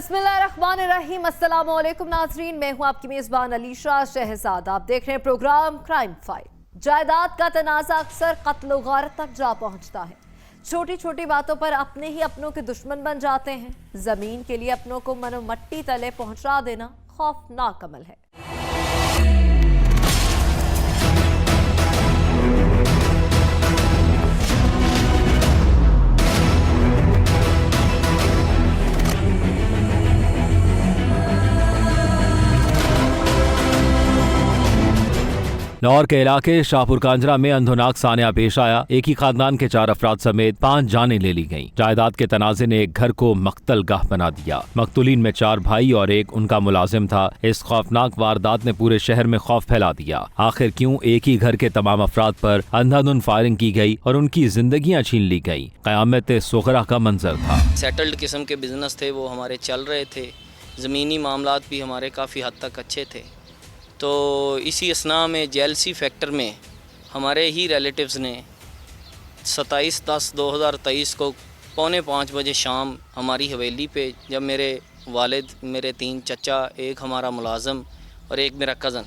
बिस्मिल्लाहिर्रहमानिर्रहीम, अस्सलाम वालेकुम नाज़रीन, मैं हूं आपकी मेज़बान अलीशा शहजाद। आप देख रहे हैं प्रोग्राम क्राइम फाइल। जायदाद का तनाज़ा अक्सर कत्ल गारत तक जा पहुंचता है। छोटी छोटी बातों पर अपने ही अपनों के दुश्मन बन जाते हैं। जमीन के लिए अपनों को मनो मट्टी तले पहुंचा देना खौफनाक अमल है। लाहौर के इलाके शाहपुर कांजरा में अंधोनाक सानिया पेश आया। एक ही खानदान के 4 अफराद समेत 5 जानें ले ली गईं। जायदाद के तनाजे ने एक घर को मक्तल गाह बना दिया। मकतूलीन में 4 भाई और एक उनका मुलाजिम था। इस खौफनाक वारदात ने पूरे शहर में खौफ फैला दिया। आखिर क्यों एक ही घर के तमाम अफराद पर अंधाधुंध फायरिंग की गई और उनकी जिंदगियां छीन ली गई? क़यामत सुग़रा का मंजर था। सेटल्ड किस्म के बिजनेस थे, वो हमारे चल रहे थे। ज़मीनी मामलात भी हमारे काफ़ी हद तक अच्छे थे। तो इसी असना में जेएलसी फैक्टर में हमारे ही रिलेटिव्स ने 27/10/2023 को 4:45 बजे शाम हमारी हवेली पे, जब मेरे वालिद, मेरे 3 चचा, एक हमारा मुलाजम और एक मेरा कज़न,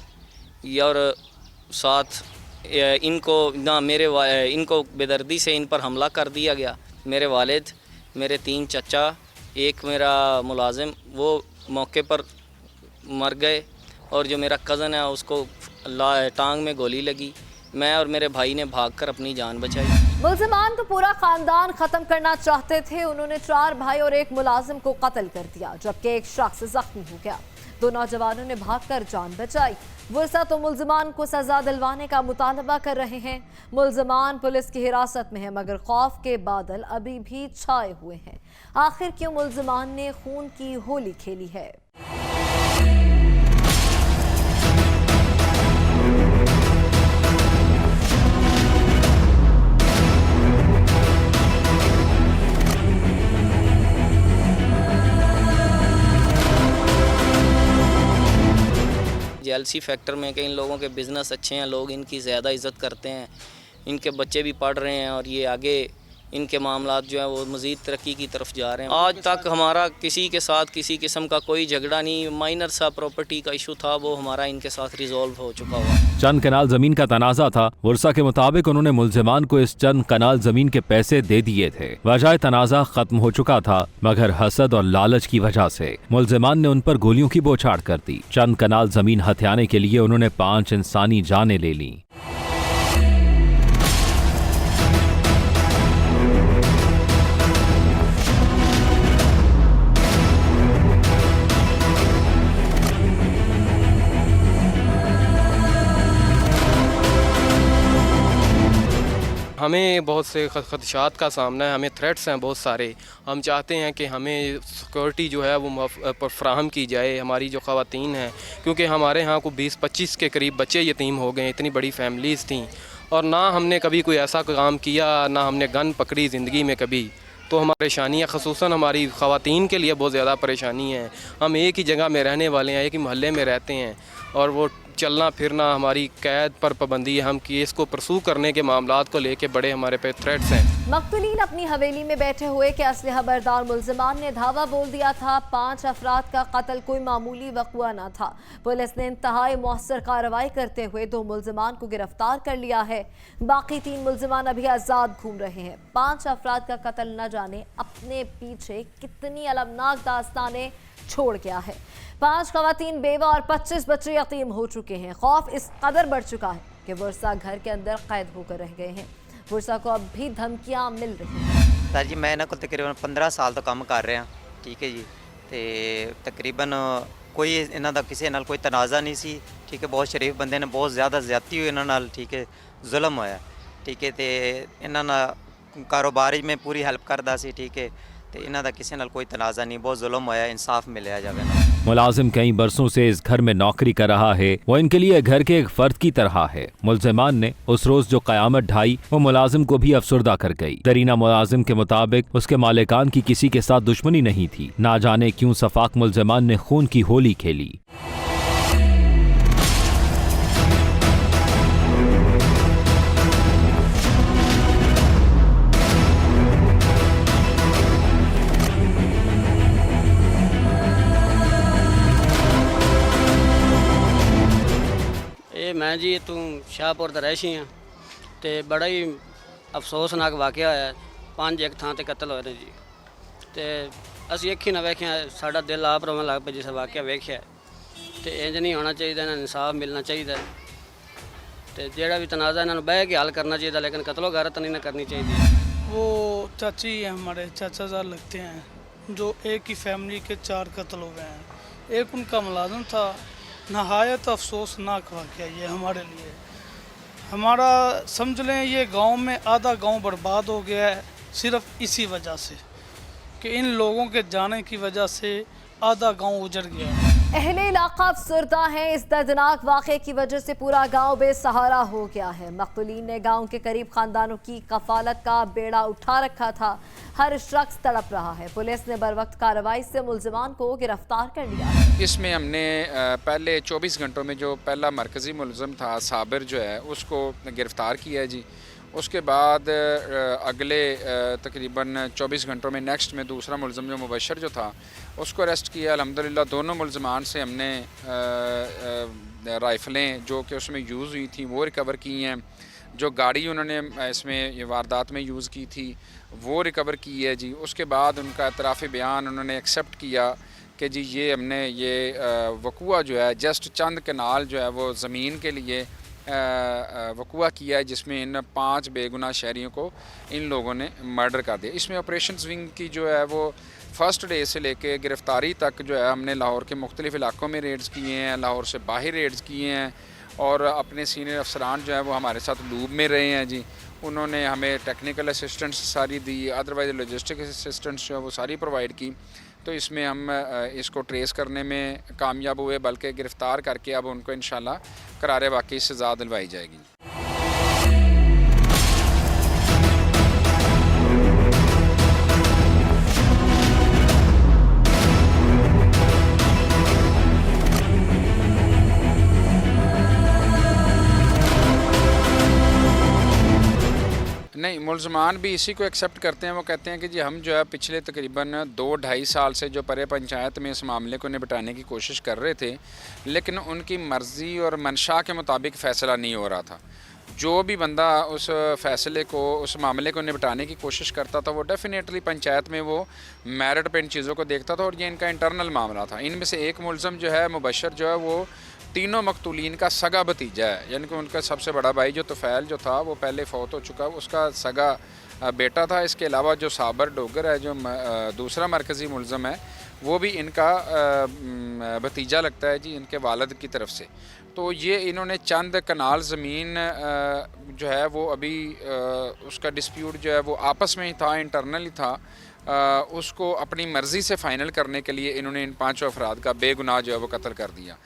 और साथ इनको इनको बेदर्दी से इन पर हमला कर दिया गया। मेरे वालिद, मेरे 3 चचा, एक मेरा मुलाजिम, वो मौके पर मर गए, और जो मेरा कज़न है उसको टांग में गोली लगी। मैं और मेरे भाई ने भागकर अपनी जान बचाई। मुल्ज़िमान तो पूरा खानदान खत्म करना चाहते थे। उन्होंने 4 भाई और एक मुलाजिम को कत्ल कर दिया, जबकि एक शख्स जख्मी हो गया। 2 नौजवानों ने भागकर जान बचाई। वर्सा तो मुल्ज़िमान को सजा दिलवाने का मुतालबा कर रहे हैं। मुल्ज़िमान पुलिस की हिरासत में है, मगर खौफ के बादल अभी भी छाए हुए हैं। आखिर क्यों मुल्ज़िमान ने खून की होली खेली है? जेएलसी फैक्टर में कई लोगों के बिज़नेस अच्छे हैं, लोग इनकी ज़्यादा इज़्ज़त करते हैं, इनके बच्चे भी पढ़ रहे हैं और ये आगे इनके मामलात जो है वो मज़ीद तरक्की की तरफ जा रहे हैं। आज तक हमारा किसी के साथ किसी किस्म का कोई झगड़ा नहीं, माइनर सा प्रॉपर्टी का इशू था, वो हमारा इनके साथ रिजॉल्व हो चुका हुआ। चंद कनाल जमीन का तनाजा था। वर्सा के मुताबिक उन्होंने मुल्ज़िमान को इस चंद कनाल जमीन के पैसे दे दिए थे। वजह तनाजा खत्म हो चुका था, मगर हसद और लालच की वजह से मुल्ज़िमान ने उन पर गोलियों की बौछार कर दी। चंद कनाल जमीन हथियाने के लिए उन्होंने 5 इंसानी जानें ले ली। हमें बहुत से खदशात का सामना है, हमें थ्रेट्स हैं बहुत सारे। हम चाहते हैं कि हमें सिक्योरिटी जो है वो फराहम की जाए, हमारी जो ख़वातीन हैं, क्योंकि हमारे यहाँ को 20-25 के करीब बच्चे यतीम हो गए। इतनी बड़ी फैमिलीज़ थी और ना हमने कभी कोई ऐसा काम किया, ना हमने गन पकड़ी ज़िंदगी में कभी। तो हमारी परेशानियाँ ख़ुसूसन हमारी ख़वातीन के लिए बहुत ज़्यादा परेशानी है। हम एक ही जगह में रहने वाले हैं, एक ही मोहल्ले में रहते हैं, और वो चलना फिरना, हमारी कैद पर पाबंदी है। हम केस को परसू करने के मामलात को लेके बड़े हमारे पे थ्रेट्स हैं। मकतूलीन अपनी हवेली में बैठे हुए कि असलहा बरदार मुल्ज़िमान ने धावा बोल दिया था। 5 अफराद का कत्ल कोई मामूली वक़ुआ न था। पुलिस ने इंतहाई मौसर कार्रवाई करते हुए 2 मुल्ज़िमान को गिरफ्तार कर लिया है। बाकी 3 मुल्ज़िमान अभी आज़ाद घूम रहे हैं। 5 अफराद का कत्ल न जाने अपने पीछे कितनी अलमनाक दास्तानें छोड़ गया है। 5 ख़वातीन बेवा और 25 बच्चे यतीम हो चुके हैं। खौफ इस कदर बढ़ चुका है कि वर्सा घर के अंदर कैद होकर रह गए हैं। वर्सा को अब भी धमकियां मिल रही हैं। सर जी, मैं इन्हों को तकरीबन 15 साल तो काम कर रहा, ठीक है जी। तो तकरीबन कोई इन्हों का किसी नाल कोई तनाज़ा नहीं सी, ठीक है। बहुत शरीफ बंदे ने बहुत ज़्यादा ज़्यादती हुई इन्होंने नाल, ठीक है, जुल्म होया, ठीक है। तो इन्होंने कारोबार में पूरी हेल्प करता सी, ठीक है। तो इन्हों का किसी नाल कोई तनाज़ा नहीं, बहुत जुल्म होया, इंसाफ मिलया जाए ना। मुलाजिम कई बरसों से इस घर में नौकरी कर रहा है। वो इनके लिए घर के एक फर्द की तरह है। मुल्ज़िमान ने उस रोज जो क़यामत ढाई, वो मुलाजिम को भी अफसुर्दा कर गई। दरीना मुलाजिम के मुताबिक उसके मालिकान की किसी के साथ दुश्मनी नहीं थी। ना जाने क्यों सफाक मुल्ज़िमान ने खून की होली खेली। ਇਹ ਮੈਂ ਜੀ ਇੱਥੋਂ ਸ਼ਾਹਪੁਰ ਦਾ ਰਹਿਸ਼ੀ ਹਾਂ ਤੇ ਬੜਾ ਹੀ ਅਫਸੋਸਨਾਕ ਵਾਕਿਆ ਹੋਇਆ। 5 ਇੱਕ ਥਾਂ ਤੇ ਕਤਲ ਹੋਏ ਨੇ ਜੀ ਤੇ ਅਸੀਂ ਅੱਖੀਂ ਨਾ ਵੇਖਿਆ, ਸਾਡਾ ਦਿਲ ਆਪ ਰੋਣ ਲੱਗ ਪਿਆ ਜਿਸ ਵਾਕਿਆ ਵੇਖਿਆ। ਤੇ ਇੰਜ ਨਹੀਂ ਹੋਣਾ ਚਾਹੀਦਾ, ਇਹਨਾਂ ਨੂੰ ਇਨਸਾਫ ਮਿਲਣਾ ਚਾਹੀਦਾ ਤੇ ਜਿਹੜਾ ਵੀ ਤਨਾਜ਼ਾ ਇਹਨਾਂ ਨੂੰ ਬਹਿ ਕੇ ਹੱਲ करना चाहिए, लेकिन कत्लो गारत नहीं ना करनी चाहिए। वो चाची हैं, हमारे चाचा जान लगते हैं, जो एक ही फैमिली के 4 कत्ल हुए हैं। एक उनका मुलाजिम था। नहायत अफसोसनाक वाक़या ये हमारे लिए। हमारा समझ लें ये गांव में आधा गांव बर्बाद हो गया है सिर्फ इसी वजह से कि इन लोगों के जाने की वजह से आधा गांव उजड़ गया है। अहले इलाका अफसरदा हैं। इस दर्दनाक वाक़े की वजह से पूरा गांव बेसहारा हो गया है। मक़तूलीन ने गांव के करीब खानदानों की कफालत का बेड़ा उठा रखा था। हर शख्स तड़प रहा है। पुलिस ने बर वक्त कार्रवाई से मुल्ज़िमान को गिरफ्तार कर लिया। इसमें हमने पहले 24 घंटों में जो पहला मरकज़ी मुलज़िम था साबिर जो है उसको गिरफ़्तार किया है जी। उसके बाद अगले तकरीबन 24 घंटों में नेक्स्ट में दूसरा मुलज़िम जो मुबशर जो था उसको अरेस्ट किया। अल्हम्दुलिल्लाह दोनों मुलज़मान से हमने राइफ़लें जो कि उसमें यूज़ हुई थी वो रिकवर की हैं। जो गाड़ी उन्होंने इसमें वारदात में यूज़ की थी वो रिकवर की है जी। उसके बाद उनका एतराफ़ी बयान उन्होंने एक्सेप्ट किया कि जी ये हमने ये वक़ुआ जो है जस्ट चंद कनाल जो है वो ज़मीन के लिए वक़ुआ किया है, जिसमें इन 5 बेगुनाह शहरियों को इन लोगों ने मर्डर कर दिया। इसमें ऑपरेशन विंग की जो है वो फ़र्स्ट डे से लेके गिरफ़्तारी तक जो है हमने लाहौर के मुख्तलिफ़ इलाक़ों में रेड्स किए हैं, लाहौर से बाहर रेड्स किए हैं और अपने सीनियर अफसरान जो है वो हमारे साथ लूब में रहे हैं जी। उन्होंने हमें टेक्निकल असिस्टेंस सारी दी, अदरवाइज़ लॉजिस्टिक असिस्टेंस जो है वो सारी प्रोवाइड की। तो इसमें हम इसको ट्रेस करने में कामयाब हुए, बल्कि गिरफ़्तार करके अब उनको इंशाल्लाह करारे वाक़ई सज़ा दिलवाई जाएगी। नहीं, मुलज़मान भी इसी को एक्सेप्ट करते हैं। वो कहते हैं कि जी हम जो है पिछले तकरीबन 2-2.5 साल से जो परे पंचायत में इस मामले को निपटाने की कोशिश कर रहे थे, लेकिन उनकी मर्ज़ी और मंशा के मुताबिक फ़ैसला नहीं हो रहा था। जो भी बंदा उस फ़ैसले को उस मामले को निपटाने की कोशिश करता था वो डेफ़िनेटली पंचायत में वो मेरिट पे इन चीज़ों को देखता था और ये इनका इंटरनल मामला था। इनमें से एक मुलज़म जो है मुबशर जो है वो तीनों मकतूलीन का सगा भतीजा है, यानी कि उनका सबसे बड़ा भाई जो तुफ़ैल जो था वो पहले फ़ौत हो चुका, उसका सगा बेटा था। इसके अलावा जो साबर डोगर है जो दूसरा मरकज़ी मुलज़म है वो भी इनका भतीजा लगता है जी, इनके वालिद की तरफ से। तो ये इन्होंने चंद कनाल ज़मीन जो है वो अभी उसका डिस्प्यूट जो है वो आपस में ही था, इंटरनली था, उसको अपनी मर्ज़ी से फ़ाइनल करने के लिए इन्होंने इन 5 अफराद का बेगुनाह जो है वो कत्ल कर दिया।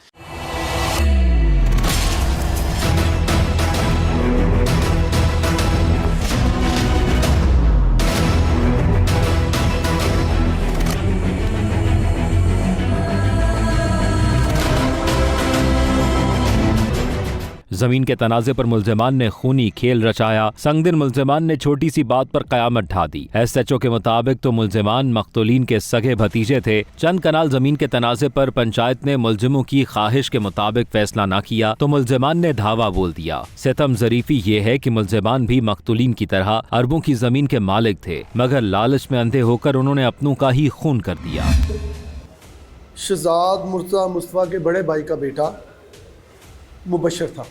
जमीन के तनाजे पर मुल्जिमान ने खूनी खेल रचाया। संगदिन मुल्जिमान ने छोटी सी बात पर कयामत ढा दी। SHO के मुताबिक तो मुल्जिमान मकतूलीन के सगे भतीजे थे। चंद कनाल जमीन के तनाजे पर पंचायत ने मुल्जिमों की ख्वाहिश के मुताबिक फैसला न किया तो मुल्जिमान ने धावा बोल दिया। सितम ज़रीफ़ी ये है कि मुल्जिमान भी मकतूलीन की तरह अरबों की जमीन के मालिक थे, मगर लालच में अंधे होकर उन्होंने अपनों का ही खून कर दिया। शहजाद मुर्तज़ा मुस्तफ़ा के बड़े भाई का बेटा मुबशर था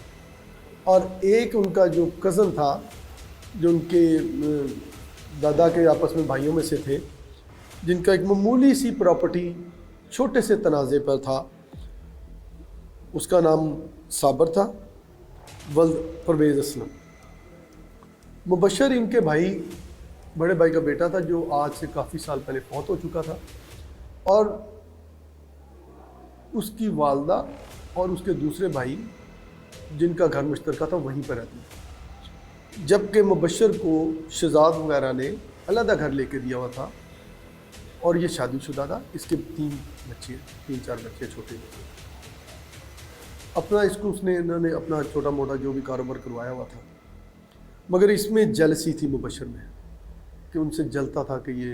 और एक उनका जो कज़न था जो उनके दादा के आपस में भाइयों में से थे, जिनका एक मामूली सी प्रॉपर्टी छोटे से तनाज़े पर था। उसका नाम साबर था, वल्द परवेज़ असलम। मुबशर इनके भाई बड़े भाई का बेटा था जो आज से काफ़ी साल पहले फौत हो चुका था और उसकी वालदा और उसके दूसरे भाई जिनका घर मुश्तरका था वहीं पर रहते थे। जबकि मुबशर को शहजाद वगैरह ने अलग घर लेके दिया हुआ था और ये शादीशुदा था। इसके 3-4 बच्चे छोटे बच्चे। अपना इसको उसने इन्होंने अपना छोटा मोटा जो भी कारोबार करवाया हुआ था, मगर इसमें जेलसी थी मुबशर में कि उनसे जलता था कि ये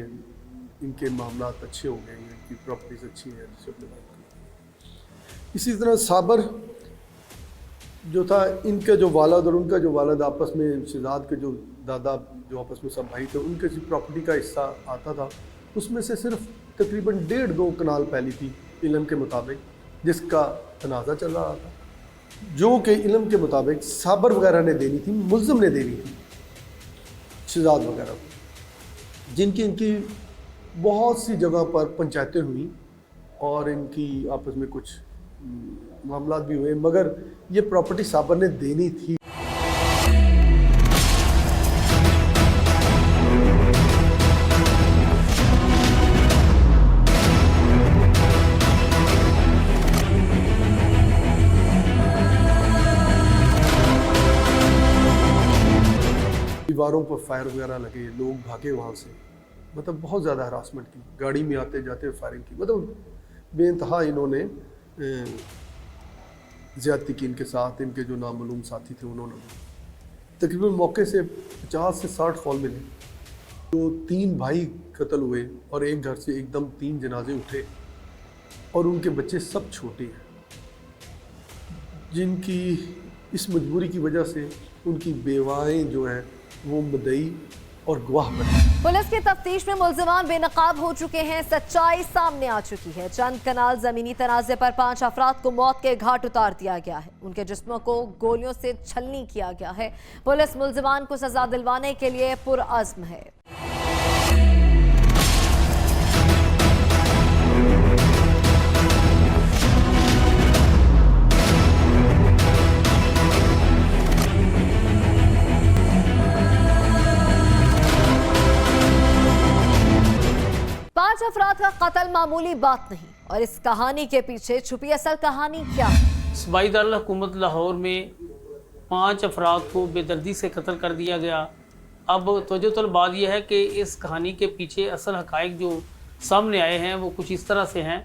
इनके मामलात अच्छे हो गए, इनकी प्रॉपर्टीज अच्छी हैं। इसी तरह साबर जो था इनके जो वालद और उनका जो वालद आपस में शहजाद के जो दादा जो आपस में सब भाई थे उनके प्रॉपर्टी का हिस्सा आता था, उसमें से सिर्फ तकरीबन 1.5-2 कनाल पहली थी इल्म के मुताबिक, जिसका तनाज़ा चल रहा था, जो कि इल्म के मुताबिक साबर वगैरह ने देनी थी, मुल्ज़िम ने देनी थी शहजाद वगैरह को, जिनकी इनकी बहुत सी जगह पर पंचायतें हुई और इनकी आपस में कुछ मामला भी हुए, मगर ये प्रॉपर्टी साबर ने देनी थी। दीवारों पर फायर वगैरह लगे, लोग भागे वहाँ से, मतलब बहुत ज़्यादा हरासमेंट की, गाड़ी में आते जाते फायरिंग की, मतलब बेइंतहा इन्होंने ज़्यादती की इनके साथ। इनके जो नामालूम साथी थे उन्होंने तकरीबन मौके से 50 से 60 कॉल मिले। तो 3 भाई कत्ल हुए और एक घर से एकदम 3 जनाजे उठे और उनके बच्चे सब छोटे हैं, जिनकी इस मजबूरी की वजह से उनकी बेवाएँ जो हैं वो मुद्दई और गवाह बने। पुलिस की तफ्तीश में मुल्जिमान बेनकाब हो चुके हैं, सच्चाई सामने आ चुकी है। चंद कनाल जमीनी तनाजे पर 5 अफराद को मौत के घाट उतार दिया गया है, उनके जिस्मों को गोलियों से छलनी किया गया है। पुलिस मुल्जिमान को सजा दिलवाने के लिए पुरअज़्म है। अफराद का कत्ल मामूली बात नहीं, और इस कहानी के पीछे छुपी असल कहानी क्या? सूबाई दारुल हुकूमत लाहौर में 5 अफराद को बेदर्दी से कत्ल कर दिया गया। अब तवज्जो बात यह है कि इस कहानी के पीछे असल हकायक जो सामने आए हैं वो कुछ इस तरह से हैं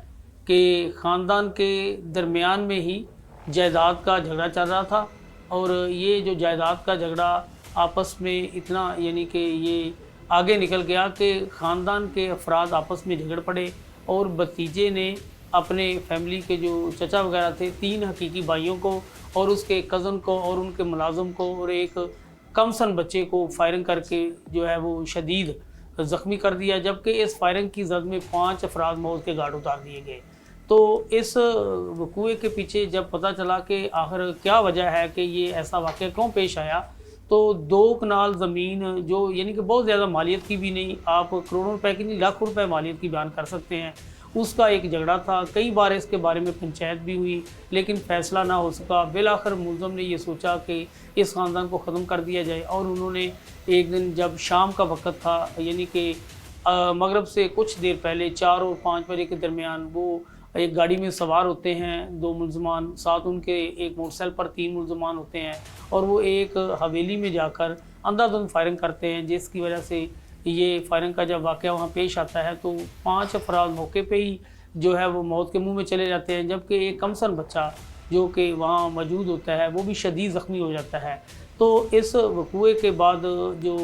कि ख़ानदान के दरमियान में ही जायदाद का झगड़ा चल रहा था, और ये जो जायदाद का झगड़ा आपस में इतना यानी कि ये आगे निकल गया कि ख़ानदान के अफराद आपस में झगड़ पड़े, और भतीजे ने अपने फैमिली के जो चचा वगैरह थे 3 हकीकी भाइयों को और उसके कज़न को और उनके मुलाजिम को और एक कमसन बच्चे को फायरिंग करके जो है वो शदीद ज़ख्मी कर दिया, जबकि इस फायरिंग की जद में 5 अफराद मौत के घाट उतार दिए गए। तो इस वक़ूए के पीछे जब पता चला कि आखिर क्या वजह है कि ये ऐसा वाक़या क्यों पेश आया, तो 2 कनाल ज़मीन जो यानी कि बहुत ज़्यादा मालियत की भी नहीं, आप करोड़ों रुपए की नहीं लाखों रुपए मालियत की बयान कर सकते हैं, उसका एक झगड़ा था। कई बार इसके बारे में पंचायत भी हुई लेकिन फ़ैसला ना हो सका। बिलाखिर मुल्ज़िम ने ये सोचा कि इस ख़ानदान को ख़त्म कर दिया जाए, और उन्होंने एक दिन जब शाम का वक़्त था यानी कि मगरिब से कुछ देर पहले 4 और 5 बजे के दरमियान वो एक गाड़ी में सवार होते हैं 2 मुल्ज़िमान, साथ उनके एक मोटरसाइकिल पर 3 मुल्ज़िमान होते हैं, और वो एक हवेली में जाकर अंधाधुंध फायरिंग करते हैं, जिसकी वजह से ये फायरिंग का जब वाक़या वहाँ पेश आता है तो 5 अफराद मौके पे ही जो है वो मौत के मुंह में चले जाते हैं, जबकि एक कमसन बच्चा जो कि वहाँ मौजूद होता है वो भी शदीद ज़ख्मी हो जाता है। तो इस वक़ूए के बाद जो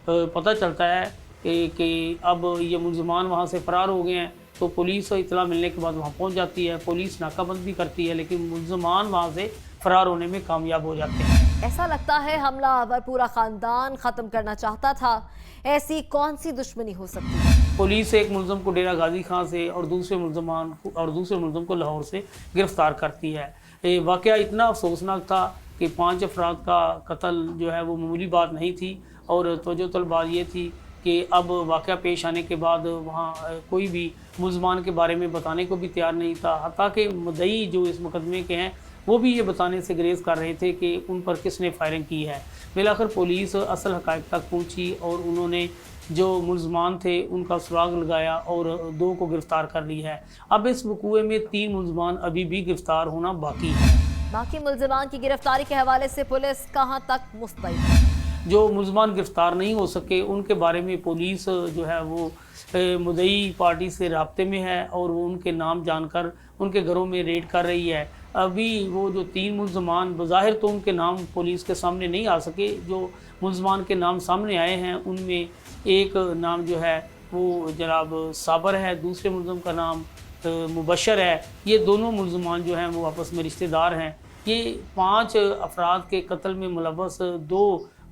पता चलता है कि अब ये मुल्ज़िमान वहाँ से फ़रार हो गए हैं, तो पुलिस इतला मिलने के बाद वहाँ पहुँच जाती है, पुलिस नाकाबंदी भी करती है, लेकिन मुल्ज़िमान वहाँ से फ़रार होने में कामयाब हो जाते हैं। ऐसा लगता है हमलावर पूरा ख़ानदान ख़त्म करना चाहता था। ऐसी कौन सी दुश्मनी हो सकती है? पुलिस एक मुल्ज़िम को डेरा गाजी खां से और दूसरे मुल्ज़िम को लाहौर से गिरफ़्तार करती है। ये वाक़या इतना अफसोसनाक था कि 5 अफराद का कत्ल जो है वो मामूली बात नहीं थी, और तवज्जो बात ये थी कि अब वाक़या पेश आने के बाद वहाँ कोई भी मुल्ज़िमान के बारे में बताने को भी तैयार नहीं था, हत्ता कि मुद्दई जो इस मुकदमे के हैं वो भी ये बताने से गुरेज़ कर रहे थे कि उन पर किसने फायरिंग की है। बिलाखिर पुलिस असल हक़ाइक़ तक पहुँची और उन्होंने जो मुल्ज़िमान थे उनका सुराग लगाया और 2 को गिरफ़्तार कर ली है। अब इस वक़ूए में 3 मुल्ज़िमान अभी भी गिरफ़्तार होना बाकी है। बाकी मुल्ज़िमान की गिरफ़्तारी के हवाले से पुलिस कहाँ तक मुस्तैद है? जो मुल्ज़िमान गिरफ़्तार नहीं हो सके उनके बारे में पुलिस जो है वो मुद्दई पार्टी से राब्ते में है, और वो उनके नाम जानकर उनके घरों में रेड कर रही है। अभी वो जो 3 मुल्ज़िमान बज़ाहिर तो उनके नाम पुलिस के सामने नहीं आ सके, जो मुल्ज़िमान के नाम सामने आए हैं उनमें एक नाम जो है वो जनाब साबर है, दूसरे मुल्ज़िम का नाम मुबशर है। ये दोनों मुल्ज़िमान जो हैं वो आपस में रिश्तेदार हैं, ये 5 अफराद के कत्ल में मुलव्वस 2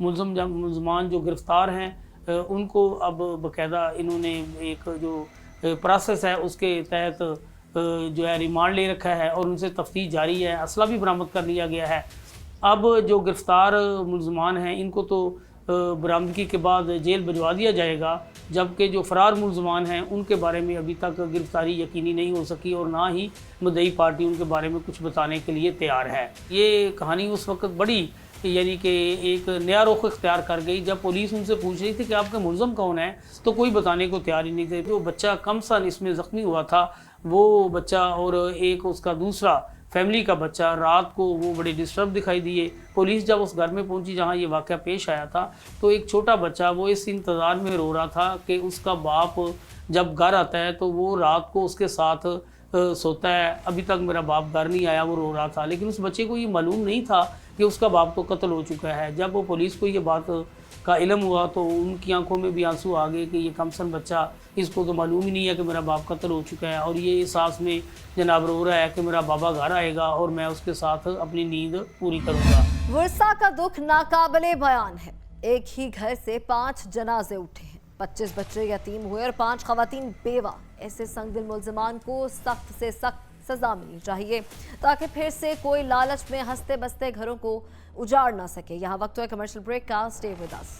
मुलजमान जो गिरफ़्तार हैं उनको अब बाकायदा इन्होंने एक जो प्रोसेस है उसके तहत जो है रिमांड ले रखा है और उनसे तफ्तीश जारी है। असला भी बरामद कर लिया गया है। अब जो गिरफ़्तार मुलजमान हैं इनको तो बरामदगी के बाद जेल भिजवा दिया जाएगा, जबकि जो फ़रार मुलजमान हैं उनके बारे में अभी तक गिरफ़्तारी यकीनी नहीं हो सकी और ना ही मुद्दई पार्टी उनके बारे में कुछ बताने के लिए तैयार है। ये कहानी उस वक्त बड़ी यानी कि एक नया रुख इख्तियार कर गई जब पुलिस उनसे पूछ रही थी कि आपका मुलज़म कौन है, तो कोई बताने को तैयार ही नहीं थे। जो बच्चा कमसन इसमें ज़ख्मी हुआ था वो बच्चा और एक उसका दूसरा फैमिली का बच्चा रात को वो बड़े डिस्टर्ब दिखाई दिए। पुलिस जब उस घर में पहुंची जहां ये वाक़या पेश आया था तो एक छोटा बच्चा वो इस इंतज़ार में रो रहा था कि उसका बाप जब घर आता है तो वो रात को उसके साथ सोता है। अभी तक मेरा बाप घर नहीं आया, वो रो रहा था। लेकिन उस बच्चे को ये मालूम नहीं था कि उसका बाप तो कत्ल हो चुका है। जब वो पुलिस को ये बात का इल्म हुआ तो उनकी आंखों में भी आंसू आ गए कि ये कमसन बच्चा, इसको तो मालूम ही नहीं है कि मेरा बाप कत्ल हो चुका है और ये एहसास में जनाब रो रहा है कि मेरा बाबा घर आएगा और मैं उसके साथ अपनी नींद पूरी करूँगा। वर्षा का दुख नाकाबिले बयान है। एक ही घर से 5 जनाजे उठे हैं, 25 बच्चे यतीम हुए और 5 खवातीन बेवा। ऐसे संगदिल मुलजमान को सख्त से सख्त सजा मिलनी चाहिए ताकि फिर से कोई लालच में हंसते बसते घरों को उजाड़ ना सके। यहाँ वक्त है कमर्शियल ब्रेक का। Stay with us.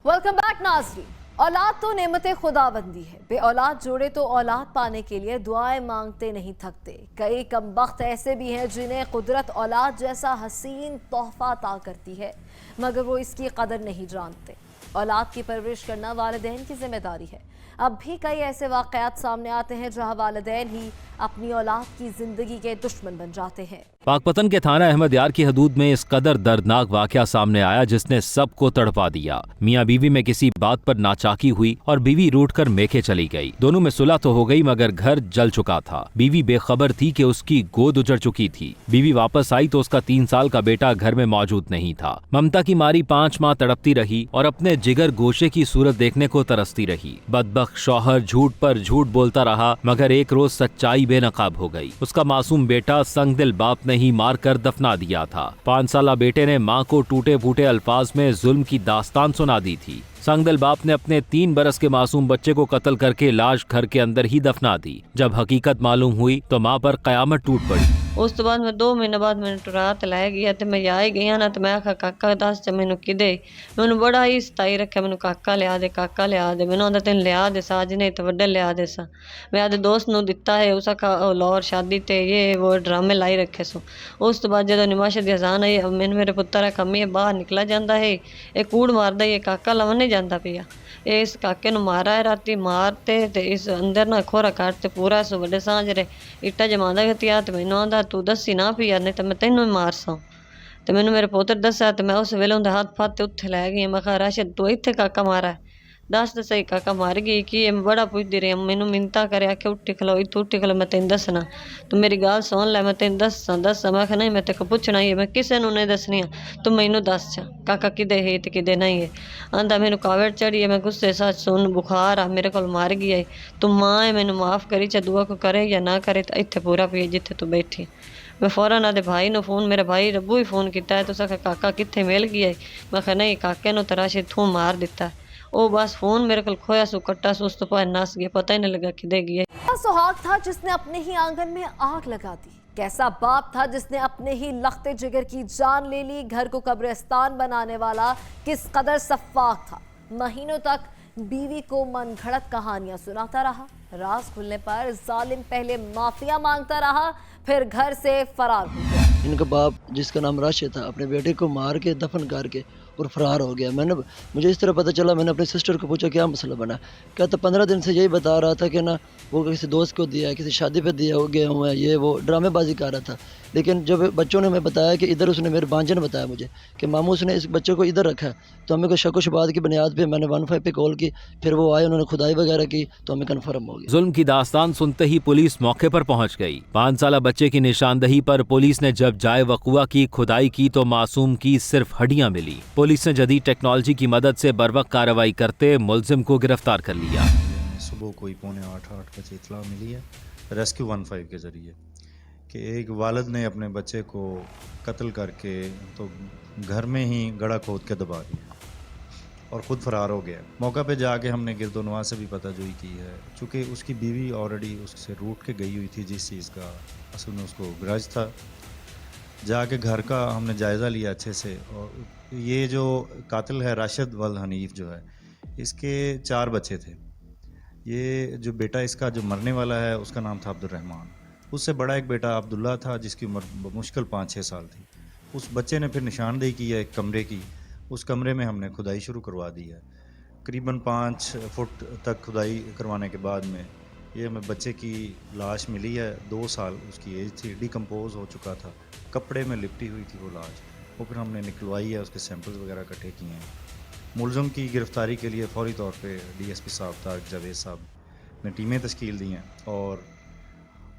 Welcome back नाज़रीन। औलाद तो नेमत खुदाबंदी है, बे औलाद जोड़े तो औलाद पाने के लिए दुआएं मांगते नहीं थकते। कई कमबख्त ऐसे भी हैं जिन्हें कुदरत औलाद जैसा हसीन तोहफा अता करती है मगर वो इसकी कदर नहीं जानते। औलाद की परवरिश करना वालिदैन की जिम्मेदारी है। अब भी कई ऐसे वाक़यात सामने आते हैं जहां वालिदैन ही अपनी औलाद की जिंदगी के दुश्मन बन जाते हैं। पाकपतन के थाना अहमद यार की हदूद में इस कदर दर्दनाक वाकया सामने आया जिसने सबको तड़पा दिया। मियाँ बीवी में किसी बात पर नाचाकी हुई और बीवी रूठकर मेखे चली गई। दोनों में सुलह तो हो गई मगर घर जल चुका था। बीवी बेखबर थी कि उसकी गोद उजड़ चुकी थी। बीवी वापस आई तो उसका 3 साल का बेटा घर में मौजूद नहीं था। ममता की मारी 5 माह तड़पती रही और अपने जिगर गोशे की सूरत देखने को तरसती रही। बदबख्त शौहर झूठ पर झूठ बोलता रहा मगर एक रोज सच्चाई बेनकाब हो गई। उसका मासूम बेटा संगदिल बाप ने ही मार कर दफना दिया था। 5 साला बेटे ने मां को टूटे फूटे अल्फाज में जुल्म की दास्तान सुना दी थी। संगदिल बाप ने अपने 3 बरस के मासूम बच्चे को कत्ल करके लाश घर के अंदर ही दफना दी। जब हकीकत मालूम हुई तो मां पर कयामत टूट पड़ी। उस तो बाद मैं 2 महीने बाद मैंने रात लै गया तो मैं आई गई ना तो मैं आखा काका दस च मैनू किदे मैनू बड़ा ही सताई रखा। मैनू काका लिया दे मैनू आंदा तेन लिया दे सा अज नहीं तो वड्डे लिया दे सा। मैं आदे दोस्त नू दिता है उस आखा लाहौर शादी ते ये वो ड्रामे लाई रखे सो। उस तो बाद जो नमाज दी अजान आई मैंने मेरे पुत्र कमी बाहर निकला जाता है ये कूड़ मारदा ये काका लवन नहीं जाता पिया। इस काके नू मारा है राती मारते ते इस अंदर ना खोरा काटते पूरा सो बड़े सांझ रे इट्टा जमांदा गतिया ते मैनू आंदा तू दसी ना पिया नहीं तो मैं तेनों मार सा। तो मैनू मेरे पुत्र दसा तो मैं उस वेले उनके हाथ फाते उत्थे लै गई। मैं कहा राशिद तू इत्थे काका मारा है दस तो सही काका मार गई कि बड़ा पुछदी रही। मैनू मिन्नता करे आखे उठी खलो इतों उठी खलो मैं तेन दसना तू मेरी गाल सुन लै मैं तेन दसा मैं नहीं मैं तेको पुछना ही है मैं किसी नू नहीं दसनी तू मैनू दस चा काका किदे है तो किदे नहीं है। आंदा मैनू कावड़ चढ़ी है मैं गुस्से सा सुन बुखार आ मेरे को मार गई है तू माँ है मैनू माफ़ करी चा दुआ को करे या ना करे तो इत्थे पूरा पी जिथे तू बैठी। मैं फौरन आदे भाई नू फोन मेरे भाई रब्बू ही फोन किया है तो काका कित्थे मिल गया है। मैं कहा नहीं काके नू तराशे थू मार दिता है। ओ बस फोन मेरे को खोया सो कट्टा सो उस तो पार नस गया पता ही नहीं लगा किधे गया। सुहाग था जिसने अपने ही आंगन में आग लगा दी। कैसा बाप था जिसने अपने ही लख्ते जिगर की जान ले ली। घर को कब्रिस्तान बनाने वाला किस कदर सफाक था। महीनों तक बीवी को मनगढ़ंत कहानियां सुनाता रहा। राज खुलने पर जालिम पहले माफिया मांगता रहा फिर घर से फरार हो गया। इनका बाप जिसका नाम राशिद था अपने बेटे को मार के दफन करके और फरार हो गया। मुझे इस तरह पता चला। मैंने अपने सिस्टर को पूछा क्या मसला बना। क्या तो 15 दिन से यही बता रहा था कि ना वो किसी दोस्त को दिया है किसी शादी पे दिया हो गया हुआ है ये वो ड्रामेबाजी कर रहा था। लेकिन जब बच्चों ने मैं बताया कि इधर, उसने मेरे भांजे ने बताया मुझे कि मामू उसने इस बच्चे को इधर रखा है, तो हमें कोई शक व शुबात की बुनियाद पे मैंने 15 पे कॉल की, फिर वो आए, उन्होंने खुदाई वगैरह की, तो हमें कन्फर्म हो गया। जुल्म की दास्तान सुनते ही पुलिस मौके पर पहुंच गई। 5 साला बच्चे की निशानदही पर पुलिस ने जब जाए वकुआ की खुदाई की तो मासूम की सिर्फ हड्डियां मिली। पुलिस ने जदीद टेक्नोलॉजी की मदद से बर्वक्त कार्रवाई करते मुलजिम को गिरफ्तार कर लिया। सुबह कोई 7:45 बजे इतला मिली है रेस्क्यू 15 के ज़रिए कि एक वालिद ने अपने बच्चे को कत्ल करके तो घर में ही गड़ा खोद के दबा दिया और ख़ुद फरार हो गया। मौका पे जाके हमने गिरदोनवा से भी पताजोई की है, चूँकि उसकी बीवी ऑलरेडी उससे रूट के गई हुई थी जिस चीज़ का असल में उसको ग्रज था। जाके घर का हमने जायज़ा लिया अच्छे से, और ये जो कातिल है राशिद वल हनीफ जो है, इसके 4 बच्चे थे। ये जो बेटा इसका जो मरने वाला है उसका नाम था अब्दुर्रहमान, उससे बड़ा एक बेटा अब्दुल्ला था जिसकी उम्र मुश्किल 5-6 साल थी। उस बच्चे ने फिर निशानदेही की है एक कमरे की, उस कमरे में हमने खुदाई शुरू करवा दी है। करीबन 5 फुट तक खुदाई करवाने के बाद में ये हमें बच्चे की लाश मिली है। 2 साल उसकी एज थी, डिकम्पोज हो चुका था, कपड़े में लिपटी हुई थी वो लाश। वो फिर हमने निकलवाई है, उसके सैंपल्स वगैरह इकट्ठे किए हैं। मुलज़िम की गिरफ़्तारी के लिए फौरी तौर पे DSP साहब तारिक जावेद साहब ने टीमें तश्कील दी हैं और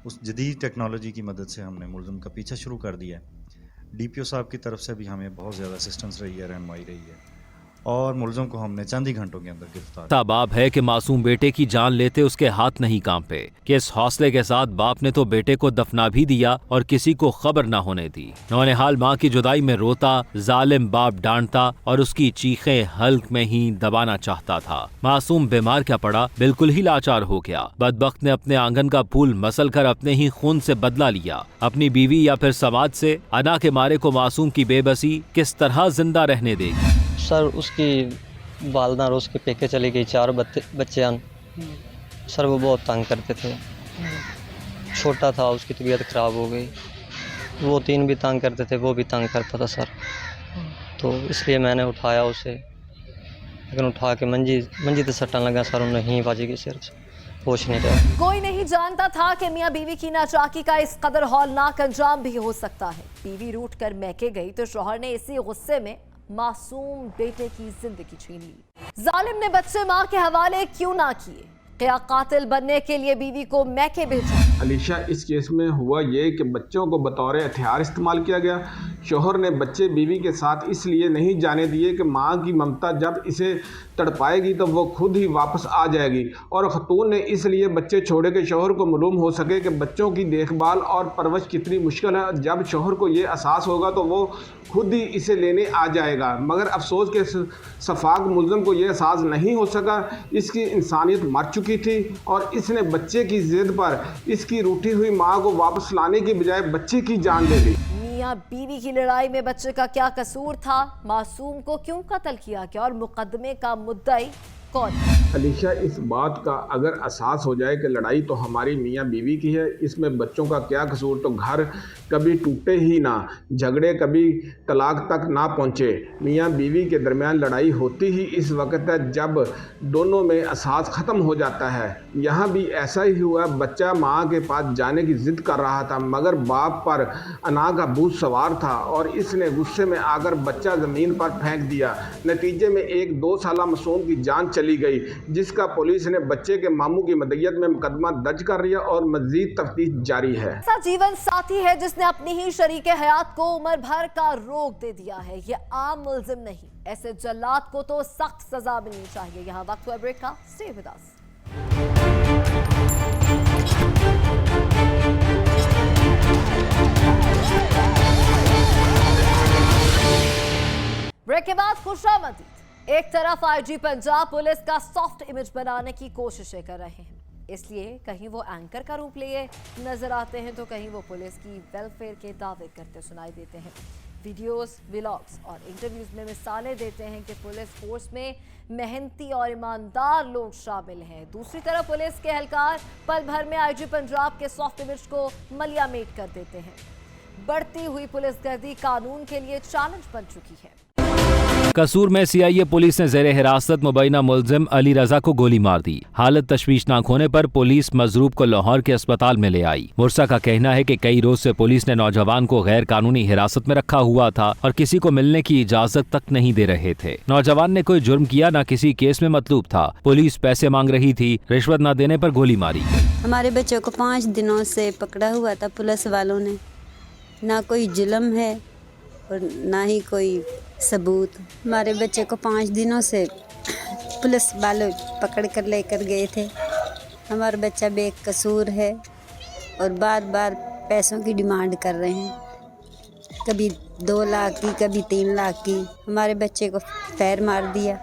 उस जदीद टेक्नोलॉजी की मदद से हमने मुलज़िम का पीछा शुरू कर दिया है। DPO साहब की तरफ से भी हमें बहुत ज़्यादा असिस्टेंस रही है, रहनुमाई रही है, और मुलज़िम को हमने चंद ही घंटों के अंदर गिरफ्तार। बाप है कि मासूम बेटे की जान लेते उसके हाथ नहीं कांपे कि इस हौसले के साथ बाप ने तो बेटे को दफना भी दिया और किसी को खबर ना होने दी। नौनिहाल माँ की जुदाई में रोता, जालिम बाप डांटता और उसकी चीखें हल्क में ही दबाना चाहता था। मासूम बीमार क्या पड़ा, बिल्कुल ही लाचार हो गया। बदबख्त ने अपने आंगन का फूल मसल कर अपने ही खून से बदला लिया। अपनी बीवी या फिर समाज से अना के मारे को मासूम की बेबसी किस तरह जिंदा रहने देगी। सर उसकी वालदा और उसके पेके चली गई, 4 बच्चे सर वो बहुत तंग करते थे। छोटा था, उसकी तबीयत ख़राब हो गई, वो 3 भी तंग करते थे, वो भी तंग करता था सर। तो इसलिए मैंने उठाया उसे, लेकिन उठा के मंजी पे सट्टा लगा सर, उन्हें ही बाजी के सिर से होश नहीं रहा। कोई नहीं जानता था कि मियां बीवी की नाचाकी का इस कदर हौलनाक अंजाम भी हो सकता है। बीवी रूठ कर मैके गई तो शौहर ने इसी गुस्से में मासूम बेटे की जिंदगी छीन ली। जालिम ने बच्चे मां के हवाले क्यों ना किए? क्या कातिल बनने के लिए बीवी को मैके भेजा? अलीशा, इस केस में हुआ ये कि बच्चों को बतौर हथियार इस्तेमाल किया गया। शोहर ने बच्चे बीवी के साथ इसलिए नहीं जाने दिए कि माँ की ममता जब इसे तड़पाएगी तो वो खुद ही वापस आ जाएगी, और खतून ने इसलिए बच्चे छोड़े कि शोहर को मालूम हो सके कि बच्चों की देखभाल और परवरिश कितनी मुश्किल है। जब शोहर को ये एहसास होगा तो वो खुद ही इसे लेने आ जाएगा। मगर अफसोस के शफाक मुलज़िम को ये एहसास नहीं हो सका। इसकी इंसानियत मर चुकी थी और इसने बच्चे की जिद पर इसकी रूठी हुई माँ को वापस लाने की बजाय बच्चे की जान ले ली। मियां बीवी की लड़ाई में बच्चे का क्या कसूर था? मासूम को क्यों कत्ल किया गया और मुकदमे का मुद्दई कौन? अलीशा, इस बात का अगर एहसास हो जाए कि लड़ाई तो हमारी मियाँ बीवी की है, इसमें बच्चों का क्या कसूर, तो घर कभी टूटे ही ना, झगड़े कभी तलाक तक ना पहुँचे। मियाँ बीवी के दरमियान लड़ाई होती ही इस वक्त है जब दोनों में एहसास ख़त्म हो जाता है। यहाँ भी ऐसा ही हुआ। बच्चा माँ के पास जाने की ज़िद कर रहा था, मगर बाप पर अना का भूत सवार था और इसने गुस्से में आकर बच्चा ज़मीन पर फेंक दिया। नतीजे में एक 2 साला मासूम की जान चली गई, जिसका पुलिस ने बच्चे के मामू की मदय्यत में मुकदमा दर्ज कर लिया और मजीद तफ्तीश जारी है। ऐसा जीवन साथी है जिसने अपनी ही शरीके हयात को उम्र भर का रोक दे दिया है। ये आम मुलजिम नहीं, ऐसे जल्लाद को तो सख्त सजा मिलनी चाहिए। यहाँ वक्त हुआ ब्रेक का, स्टे विद अस। ब्रेक के बाद खुशामदीद। एक तरफ IG पंजाब पुलिस का सॉफ्ट इमेज बनाने की कोशिशें कर रहे हैं, इसलिए कहीं वो एंकर का रूप लिए नजर आते हैं तो कहीं वो पुलिस की वेलफेयर के दावे करते सुनाई देते हैं। वीडियोस, व्लॉग्स और इंटरव्यूज में मिसालें देते हैं कि पुलिस फोर्स में मेहनती और ईमानदार लोग शामिल हैं। दूसरी तरफ पुलिस के एहलकार पल भर में IG पंजाब के सॉफ्ट इमेज को मलियामेट कर देते हैं। बढ़ती हुई पुलिसगर्दी कानून के लिए चैलेंज बन चुकी है। कसूर में सीआईए पुलिस ने जेर हिरासत मुबैना मुलजिम अली रजा को गोली मार दी। हालत तशवीशनाक होने पर पुलिस मजरूब को लाहौर के अस्पताल में ले आई। मुर्सा का कहना है कि कई रोज से पुलिस ने नौजवान को गैर कानूनी हिरासत में रखा हुआ था और किसी को मिलने की इजाजत तक नहीं दे रहे थे। नौजवान ने कोई जुर्म किया न किसी केस में मतलूब था। पुलिस पैसे मांग रही थी, रिश्वत न देने पर गोली मारी। हमारे बच्चों को 5 दिनों से पकड़ा हुआ था पुलिस वालों ने। ना कोई जुल्म है और ना ही कोई सबूत। हमारे बच्चे को 5 दिनों से पुलिस वाले पकड़ कर लेकर गए थे। हमारा बच्चा बेकसूर है और बार बार पैसों की डिमांड कर रहे हैं, कभी 2 लाख की, कभी 3 लाख की। हमारे बच्चे को पैर मार दिया।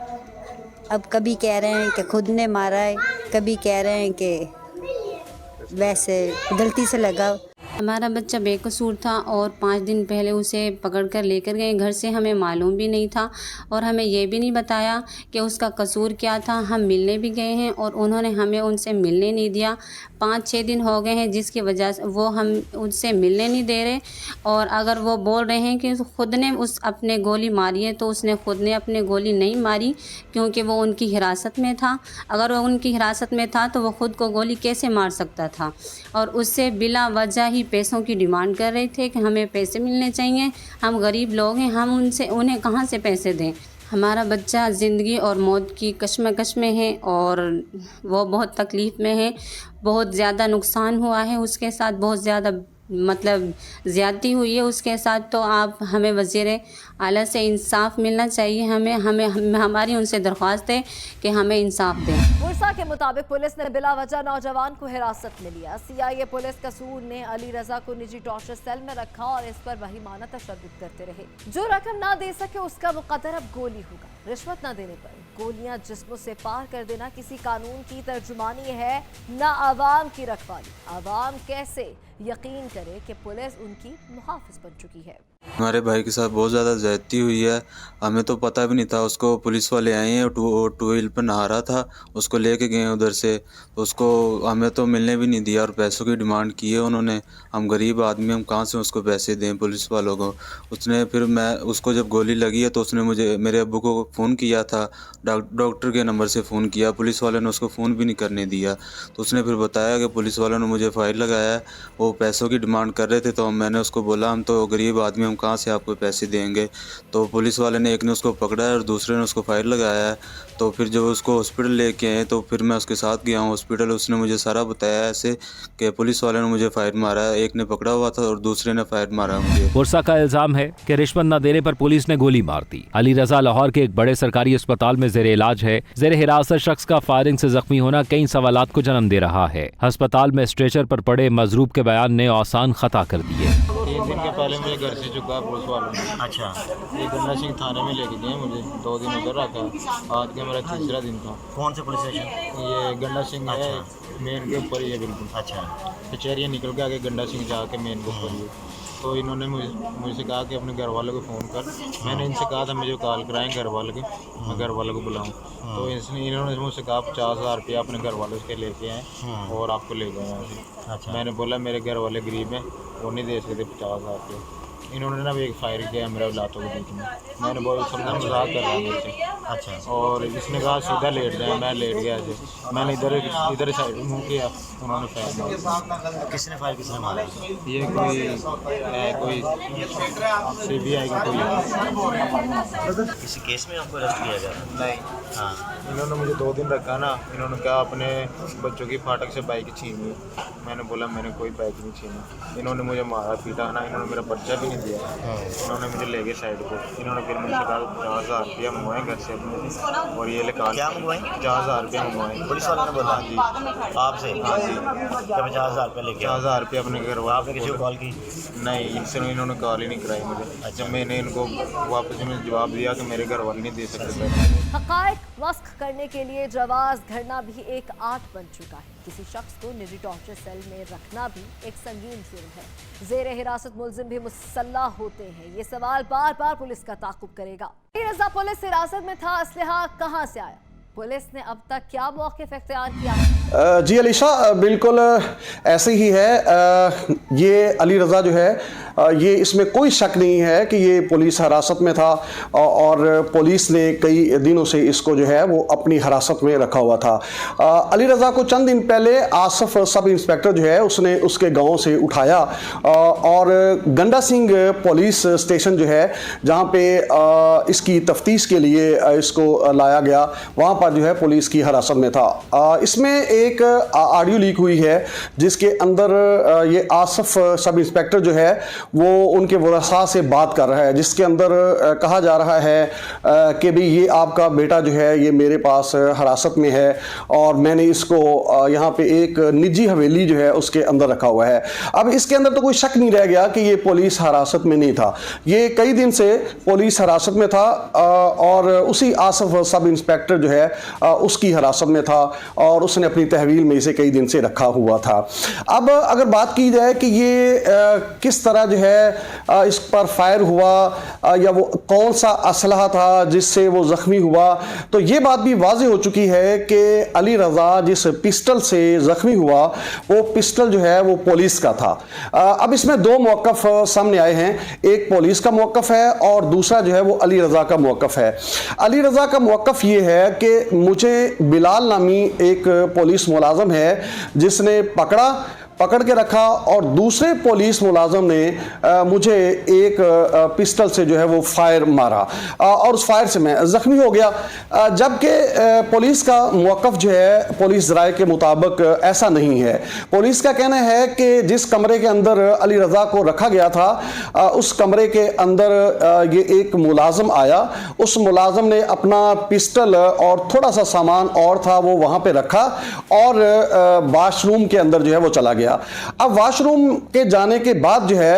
अब कभी कह रहे हैं कि खुद ने मारा है, कभी कह रहे हैं कि वैसे गलती से लगा। हमारा बच्चा बेकसूर था और 5 दिन पहले उसे पकड़ कर लेकर गए घर से। हमें मालूम भी नहीं था और हमें ये भी नहीं बताया कि उसका कसूर क्या था। हम मिलने भी गए हैं और उन्होंने हमें उनसे मिलने नहीं दिया। 5-6 दिन हो गए हैं जिसकी वजह से वो हम उनसे मिलने नहीं दे रहे। और अगर वो बोल रहे हैं कि ख़ुद ने अपने गोली मारी है तो उसने ख़ुद ने अपने गोली नहीं मारी, क्योंकि वो उनकी हिरासत में था। अगर वो उनकी हिरासत में था तो वो ख़ुद को गोली कैसे मार सकता था। और उससे बिला वजह ही पैसों की डिमांड कर रहे थे कि हमें पैसे मिलने चाहिए, हम गरीब लोग हैं, हम उन्हें कहाँ से पैसे दें। हमारा बच्चा ज़िंदगी और मौत की कश्मकश में है और वो बहुत तकलीफ़ में है। बहुत ज़्यादा नुकसान हुआ है उसके साथ, बहुत ज़्यादा मतलब ज़्यादती हुई है उसके साथ। तो आप हमें वज़ीर आला से इंसाफ मिलना चाहिए। हमारी उनसे दरख्वास्त है कि हमें इंसाफ दें। मुर्सा के मुताबिक पुलिस ने बिला वजह नौजवान को हिरासत में लिया। सीआईए पुलिस कसूर ने अली रजा को निजी टॉर्चर सेल में रखा और इस पर वहीमाना तशद्दुद करते रहे। जो रकम ना दे सके उसका मुकद्दर अब गोली होगा। रिश्वत न देने पर गोलियां जिस्मों से पार कर देना किसी कानून की तर्जुमानी है, न आवाम की रखवाली। आवाम कैसे यकीन करे कि पुलिस उनकी मुहाफिज बन चुकी है। हमारे भाई के साथ बहुत ज़्यादा ज़्यादती हुई है। हमें तो पता भी नहीं था। उसको पुलिस वाले आए हैं, टू व्हील पर नहा रहा था, उसको लेके गए उधर से। उसको हमें तो मिलने भी नहीं दिया और पैसों की डिमांड की है उन्होंने। हम गरीब आदमी, हम कहाँ से उसको पैसे दें पुलिस वालों को। उसने फिर उसको जब गोली लगी है तो उसने मेरे अब्बू को फ़ोन किया था, डॉक्टर के नंबर से फ़ोन किया। पुलिस वाले ने उसको फ़ोन भी नहीं करने दिया। तो उसने फिर बताया कि पुलिस वालों ने मुझे फ़ाइल लगाया है, वो पैसों की डिमांड कर रहे थे। तो मैंने उसको बोला हम तो गरीब आदमी, हम कहाँ से आपको पैसे देंगे। तो पुलिस वाले ने एक ने उसको पकड़ा है और दूसरे ने उसको फाइल लगाया है। तो फिर जब उसको हॉस्पिटल लेके आए तो फिर मैं उसके साथ गया हूँ हॉस्पिटल। उसने मुझे सारा बताया ऐसे कि पुलिस वाले ने मुझे फायर मारा है, एक ने पकड़ा हुआ था और दूसरे ने फायर मारा मुझे। मुर्सा का इल्जाम है कि रिश्वत न देने पर पुलिस ने गोली मार दी। अली रजा लाहौर के एक बड़े सरकारी अस्पताल में जेर इलाज है। जेर हिरासत शख्स का फायरिंग से जख्मी होना कई सवालात को जन्म दे रहा है। अस्पताल में स्ट्रेचर पर पड़े मजरूब के बयान ने आसान खता कर दिए। 3 दिन के पहले मुझे घर से चुका पुलिस वालों ने। अच्छा। ये गन्ना सिंह थाने में लेके गए मुझे, 2 दिन उधर रखा। आज का मेरा तीसरा दिन था। कौन से पुलिस स्टेशन? ये गन्ना सिंह है, मेन के ऊपर ही है बिल्कुल। अच्छा। कचहरियाँ निकल के आगे गन्ना सिंह जाके मेन के ऊपर ही। तो इन्होंने मुझसे कहा कि अपने घर वालों को फ़ोन कर। मैंने इनसे कहा था मुझे कॉल कराएं घर वालों की, मैं घर वालों को बुलाऊं। तो इन्होंने मुझसे कहा 50,000 रुपया अपने घर वालों से लेके आएँ और आपको ले जाएँ यहाँ से। अच्छा। मैंने बोला मेरे घर वाले गरीब हैं, वो नहीं दे सकते 50,000 रुपये। इन्होंने ना एक फायर किया मेरे लातों के बीच में। मैंने बहुत समझा मजाक कर रहा था इससे। अच्छा। और इसने कहा सीधा लेट जाए, मैं लेट गया ऐसे। मैंने इधर साइड मुँह किया, उन्होंने फायर मारा। किसने फायर किसने मारा? ये कोई CBI का कोई। किसी केस में आपको अरेस्ट किया गया? नहीं। हाँ। इन्होंने मुझे 2 दिन रखा ना। इन्होंने कहा अपने बच्चों की फाटक से बाइक छीन ली। मैंने बोला मैंने कोई बाइक नहीं छीनी। इन्होंने मुझे मारा पीटा ना, इन्होंने मेरा पर्चा भी नहीं दिया। इन्होंने मुझे ले गए साइड को। इन्होंने फिर मुझसे कहा 50,000 रुपया मंगवाएं घर से अपने, और ये लेकर क्या मंगवाएं? 50,000 रुपया मंगवाएं। पुलिस वालों ने बोला? जी। आपसे? हाँ जी। 50,000 रुपये लेके 50,000 रुपया अपने घर वालों। आपने किसी को कॉल की? नहीं, इनसे इन्होंने कॉल ही नहीं कराई मुझे। अच्छा। मैंने इनको वापस में जवाब दिया कि मेरे घर वाले नहीं दे सकते। हक़ाइक़ वस्ख करने के लिए जवाज़ घड़ना भी एक आर्ट बन चुका है। किसी शख्स को निजी टॉर्चर सेल में रखना भी एक संगीन जुर्म है। ज़ेर हिरासत मुलजिम भी मुसल्लह होते हैं। ये सवाल बार बार पुलिस का ताक़ुब करेगा। अली रज़ा पुलिस हिरासत में था, असलहा कहाँ से आया? पुलिस ने अब तक क्या मौक़िफ़ इख्तियार किया? जी अलीशा, बिल्कुल ऐसे ही है। ये अली रज़ा जो है, ये इसमें कोई शक नहीं है कि ये पुलिस हिरासत में था और पुलिस ने कई दिनों से इसको जो है वो अपनी हिरासत में रखा हुआ था। अली रज़ा को चंद दिन पहले आसफ सब इंस्पेक्टर जो है उसने उसके गांव से उठाया और गंडा सिंह पुलिस स्टेशन जो है जहां पे इसकी तफ्तीश के लिए इसको लाया गया, वहां पर जो है पुलिस की हिरासत में था। इसमें एक ऑडियो लीक हुई है जिसके अंदर ये आसफ सब इंस्पेक्टर जो है वो उनके वरसा से बात कर रहा है, जिसके अंदर कहा जा रहा है कि भाई ये आपका बेटा जो है ये मेरे पास हिरासत में है और मैंने इसको यहाँ पे एक निजी हवेली जो है उसके अंदर रखा हुआ है। अब इसके अंदर तो कोई शक नहीं रह गया कि ये पुलिस हिरासत में नहीं था, ये कई दिन से पुलिस हिरासत में था और उसी आसफ सब इंस्पेक्टर जो है उसकी हिरासत में था और उसने अपनी तहवील में इसे कई दिन से रखा हुआ था। अब अगर बात की जाए कि ये किस तरह जो है इस पर फायर हुआ या वो कौन सा असलहा था जिससे वो जख्मी हुआ, तो ये बात भी वाज़ेह हो चुकी है कि अली रज़ा जिस पिस्टल से जख्मी हुआ वो पिस्टल जो है वो पुलिस का था। अब इसमें दो मौक़िफ़ सामने आए हैं, एक पुलिस का मौक़िफ़ है और दूसरा जो है वो अली रज़ा का मौक़िफ़ है। अली रज़ा का मौक़िफ़ ये है कि मुझे बिलाल नामी एक पुलिस मुलाज़म है जिसने पकड़ के रखा और दूसरे पुलिस मुलाजम ने मुझे एक पिस्टल से जो है वो फायर मारा और उस फायर से मैं ज़ख्मी हो गया। जबकि पुलिस का मौक़िफ़ जो है पुलिस राय के मुताबिक ऐसा नहीं है। पुलिस का कहना है कि जिस कमरे के अंदर अली रज़ा को रखा गया था उस कमरे के अंदर ये एक मुलाजम आया, उस मुलाजम ने अपना पिस्टल और थोड़ा सा सामान और था वो वहाँ पे रखा और वाशरूम के अंदर जो है वो चला गया। अब वाशरूम के जाने के बाद जो है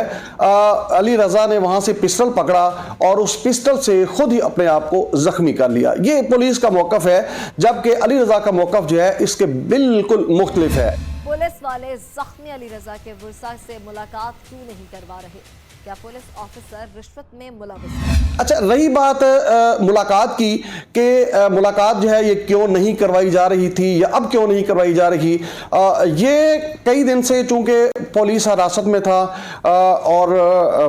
अली रज़ा ने वहां से पिस्टल पकड़ा और उस पिस्टल से खुद ही अपने आप को जख्मी कर लिया। ये पुलिस का मौक़िफ़ है, जबकि अली रज़ा का मौक़िफ़ जो है इसके बिल्कुल मुख्तलिफ है। पुलिस वाले जख्मी अली रज़ा के वर्सा से मुलाकात क्यों नहीं करवा रहे? क्या पुलिस ऑफिसर रिश्वत में मुलव्वस है? अच्छा, रही बात मुलाकात की कि मुलाकात जो है ये क्यों नहीं करवाई जा रही थी या अब क्यों नहीं करवाई जा रही, ये कई दिन से चूंकि पुलिस हिरासत में था और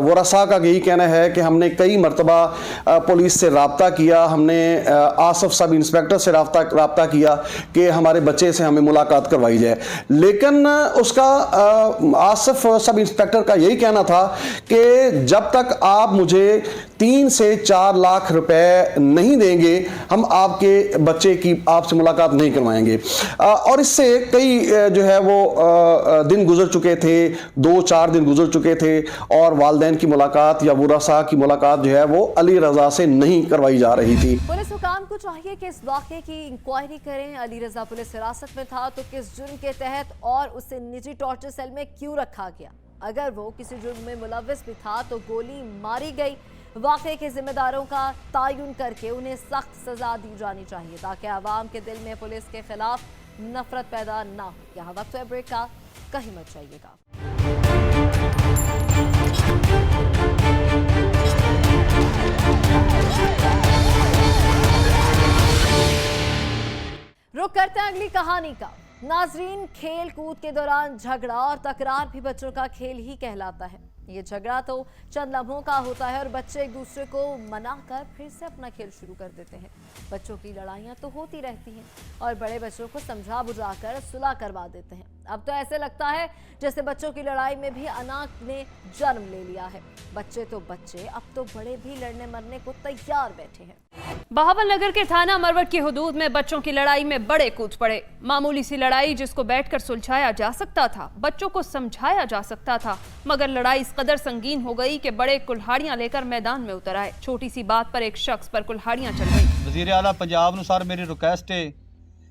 वरसा का यही कहना है कि हमने कई मरतबा पुलिस से रब्ता किया, हमने आसफ सब इंस्पेक्टर से रब्ता किया कि हमारे बच्चे से हमें मुलाकात करवाई जाए, लेकिन उसका आसफ सब इंस्पेक्टर का यही कहना था कि जब तक आप मुझे 3 से 4 लाख रुपए नहीं देंगे हम आपके बच्चे की आपसे मुलाकात नहीं करवाएंगे। और इससे कई जो है वो दिन गुजर चुके थे, 2-4 दिन गुजर चुके थे और वालिदैन की मुलाकात या वरसा की मुलाकात जो है वो अली रज़ा से नहीं करवाई जा रही थी। पुलिस हुकाम को चाहिए कि इस वाक़े की इंक्वायरी करें। अली रज़ा पुलिस हिरासत में था तो किस जुर्म के तहत और उसे निजी टॉर्चर सेल में क्यों रखा गया? अगर वो किसी जुर्म में मुलव्वस भी था तो गोली मारी गई। वाक़े के जिम्मेदारों का तयन करके उन्हें सख्त सज़ा दी जानी चाहिए ताकि आवाम के दिल में पुलिस के खिलाफ नफरत पैदा ना हो। यहाँ वक्त है ब्रेक का, कहीं मत जाइएगा। रुक करते हैं अगली कहानी का। नाजरीन, खेल कूद के दौरान झगड़ा और तकरार भी बच्चों का खेल ही कहलाता है। ये झगड़ा तो चंद लम्हों का होता है और बच्चे एक दूसरे को मना कर फिर से अपना खेल शुरू कर देते हैं। बच्चों की लड़ाइयाँ तो होती रहती हैं और बड़े बच्चों को समझा बुझाकर सुलह करवा देते हैं। अब तो ऐसे लगता है जैसे बच्चों की लड़ाई में भी अनाक ने जन्म ले लिया है। बच्चे तो बच्चे, अब तो बड़े भी लड़ने मरने को तैयार बैठे हैं। बहावल नगर के थाना मरवट की हुदूद में बच्चों की लड़ाई में बड़े कूद पड़े। मामूली सी लड़ाई जिसको बैठकर सुलझाया जा सकता था, बच्चों को समझाया जा सकता था, मगर लड़ाई इस कदर संगीन हो गई कि बड़े कुल्हाड़ियां लेकर मैदान में उतर आए। छोटी सी बात पर एक शख्स पर कुल्हाड़ियां चल गई। वजीर आला पंजाब नूं सर मेरी रिक्वेस्ट है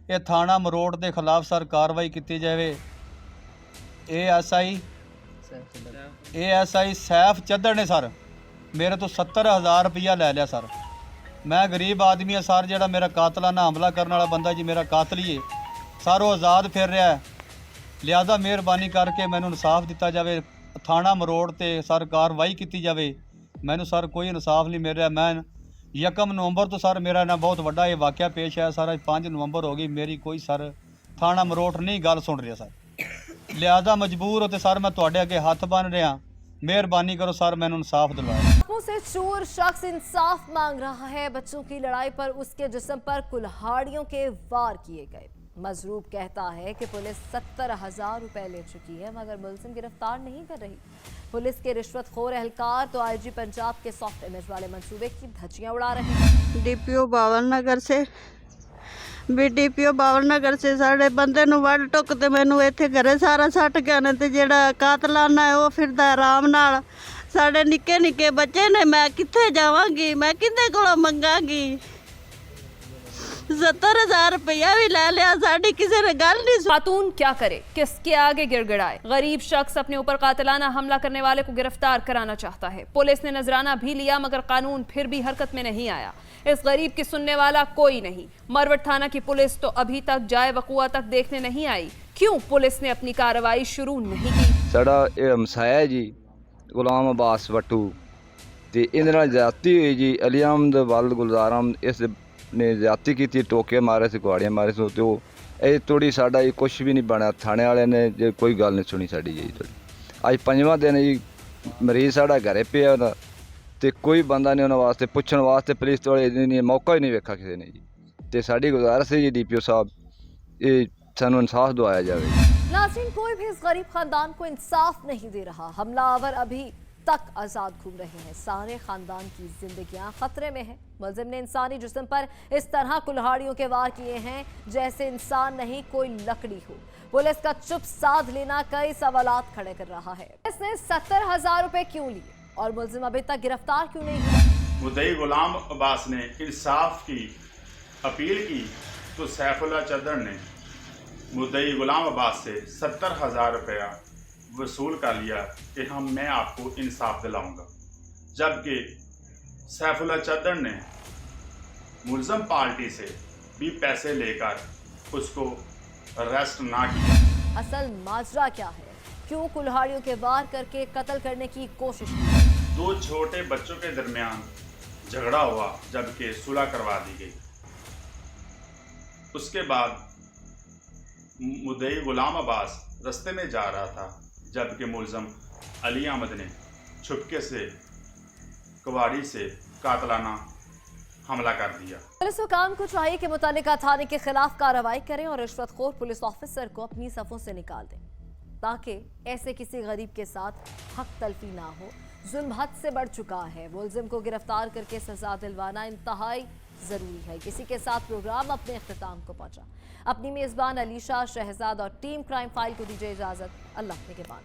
ये थाना मरोड़ के खिलाफ सर कार्रवाई की जाए। ASI सैफ चद्दड़ ने सर मेरे तो 70,000 रुपया ले लिया सर। मैं गरीब आदमी है सर, जो मेरा कातलाना हमला करने वाला बंदा जी मेरा कातल ही है सर, वो आज़ाद फिर रहा है। लिहाजा मेहरबानी करके मैनू इंसाफ दिता जाए। थाना मरोड़ ते सर कार्रवाई की जाए। मैनू सर कोई इंसाफ नहीं मिल रहा। मैं यकम नवंबर तो सर मेरा ना बहुत बड़ा ये वाक़या पेश आया सर। 5 नवंबर हो गई, मेरी कोई सर थाना मरोट नहीं गल सुन रहा सर। लिहाजा मजबूर होते सर मैं तुहाडे अगे हथ बन रहा, मेहरबानी करो सर मैनू इंसाफ दिलवाओ। से चोर शख्स इंसाफ मांग रहा है। बच्चों की लड़ाई पर उसके जिस्म पर कुल्हाड़ियों के वार किए गए। मजरूब कहता है कि पुलिस 70,000 रुपए ले चुकी है मगर मुलजिम गिरफ्तार नहीं कर रही। पुलिस के रिश्वतखोर एहलकार तो आईजी पंजाब के सॉफ्ट इमेज वाले मंसूबे की धज्जियां उड़ा रहे हैं। डीपीओ बावल नगर से डीपीओ बावल नगर से साढ़े बंदे नूं वड़ टुक ते मैनू इत्थे घरे सारा सट गया ने ते जेड़ा कातलाना है वो फिरदा आराम नाल। साढ़े निक्के निक्के बच्चे ने, मैं कित्थे जावांगी, मैं किंदे कोलों मंगांगी। 70,000 रुपया भी ले लिया, साड़ी किसी ने गल नहीं सुनी। खातून क्या करे, किसके आगे गिड़गिड़ाए। गरीब शख्स अपने ऊपर कातिलाना हमला करने वाले को गिरफ्तार कराना चाहता है। पुलिस ने नजराना भी लिया मगर कानून फिर भी हरकत में नहीं आया। इस गरीब की सुनने वाला कोई नहीं। मरवट थाना की पुलिस तो अभी तक जाए वकुआ तक देखने नहीं आई। क्यों पुलिस ने अपनी कार्रवाई शुरू नहीं की? साड़ा हमसाया जी गुलाम अब्बास वट्टू ते इहदे नाल ज्यादती हुई जी। अली अहमद वालद गुलजार अहमद इस ने ज्यादती की, टोके मारे से, कुहाड़ियाँ मारे से। तो ये थोड़ी साडा कुछ भी नहीं बना। थाने वाले ने जो कोई गल नहीं सुनी साड़ी जी। थोड़ी अज 5वां दिन जी मरीज साड़ा घरे पिया तो कोई बंदा नहीं उन्होंने वास्ते पुछण वास्ते पुलिस वाले नहीं, मौका ही नहीं वेखा किसी ने जी। तो साड़ी गुजारिश है जी डीपीओ साहब ये सानू इंसाफ दवाया जाए। नाज़रीन, कोई भी इस गरीब खानदान को इंसाफ नहीं दे रहा। हमलावर अभी तक आजाद घूम रहे हैं। सारे खानदान की जिंदगियां खतरे में हैं। मुलजिम ने इंसानी जिस्म पर इस तरह कुल्हाड़ियों के वार किए हैं जैसे इंसान नहीं कोई लकड़ी हो। पुलिस का चुप साध लेना कई सवालात खड़े कर रहा है। इसने 70,000 रुपए क्यों लिए और मुलजिम अभी तक गिरफ्तार क्यों नहीं हुआ? मुद्दई गुलाम अब्बास ने इंसाफ की अपील की तो सैफुल्लाह चद्दर ने मुद्दई गुलाम अब्बास से 70,000 रुपया वसूल कर लिया कि मैं आपको इंसाफ दिलाऊंगा, जबकि सैफुल्लाह चद्दर ने मुलज़म पार्टी से भी पैसे लेकर उसको अरेस्ट ना किया। असल माजरा क्या है? क्यों कुल्हाड़ियों के वार करके कत्ल करने की कोशिश की? 2 छोटे बच्चों के दरमियान झगड़ा हुआ जबकि सुलह करवा दी गई। उसके बाद मुद्दई गुलाम अब्बास रास्ते में जा रहा था जबकि मुलज़म अली अहमद ने छुपके से कुवाड़ी से कातलाना हमला कर दिया। पुलिस हुकाम को चाहिए कि मुतल्लिका थाने के खिलाफ कार्रवाई करें और रिश्वतखोर पुलिस ऑफिसर को अपनी सफ़ों से निकाल दें ताकि ऐसे किसी गरीब के साथ हक तलफी ना हो। जुल्म हद से बढ़ चुका है। मुलजिम को गिरफ्तार करके सजा दिलवाना इंतहाई ज़रूरी है। किसी के साथ प्रोग्राम अपने अख्तिताम को पहुंचा। अपनी मेज़बान अलीशा शहजाद और टीम क्राइम फाइल को दीजिए इजाज़त। अल्लाह के बाद।